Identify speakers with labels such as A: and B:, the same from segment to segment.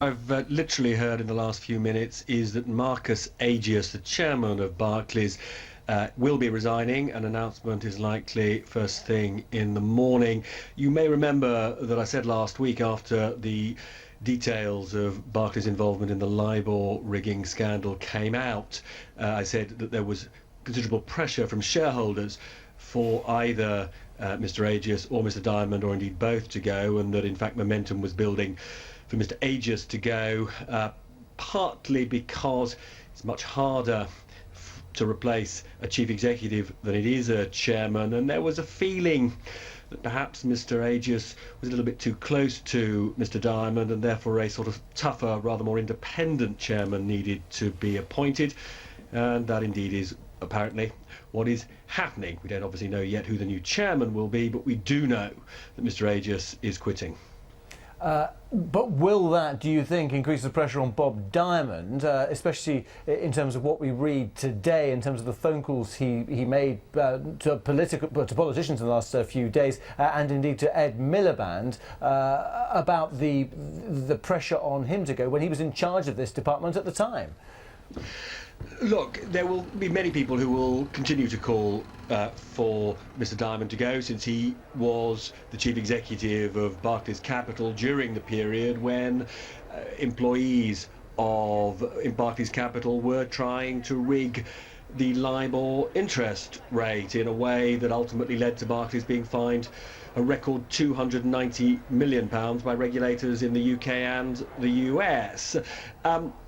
A: I've literally heard in the last few minutes is that Marcus Agius, the chairman of Barclays, will be resigning. An announcement is likely first thing in the morning. You may remember that I said last week, after the details of Barclays' involvement in the Libor rigging scandal came out, I said that there was considerable pressure from shareholders for either Mr. Agius or Mr. Diamond, or indeed both, to go, and that in fact momentum was building for Mr. Agius to go, partly because it's much harder to replace a chief executive than it is a chairman, and there was a feeling that perhaps Mr. Agius was a little bit too close to Mr. Diamond, and therefore a sort of tougher, rather more independent chairman needed to be appointed, and that indeed is apparently what is happening. We don't obviously know yet who the new chairman will be, but we do know that Mr. Agius is quitting.
B: But will that, do you think, increase the pressure on Bob Diamond, especially in terms of what we read today, in terms of the phone calls he made to politicians in the last few days, and indeed to Ed Miliband, about the pressure on him to go when he was in charge of this department at the time?
A: Look, there will be many people who will continue to call for Mr. Diamond to go, since he was the chief executive of Barclays Capital during the period when employees of Barclays Capital were trying to rig the Libor interest rate in a way that ultimately led to Barclays being fined a record £290 million by regulators in the UK and the US.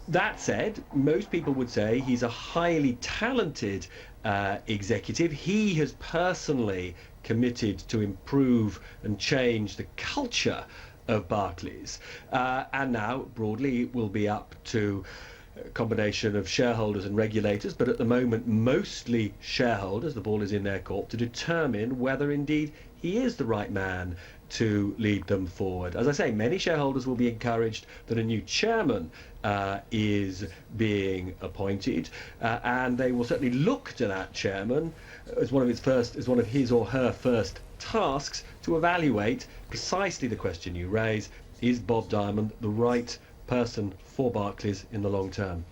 A: That said, most people would say he's a highly talented executive. He has personally committed to improve and change the culture of Barclays, and now broadly it will be up to a combination of shareholders and regulators, but at the moment mostly shareholders, the ball is in their court, to determine whether indeed he is the right man to lead them forward. As I say, many shareholders will be encouraged that a new chairman is being appointed, and they will certainly look to that chairman as one of his or her first tasks to evaluate precisely the question you raise: is Bob Diamond the right person for Barclays in the long term?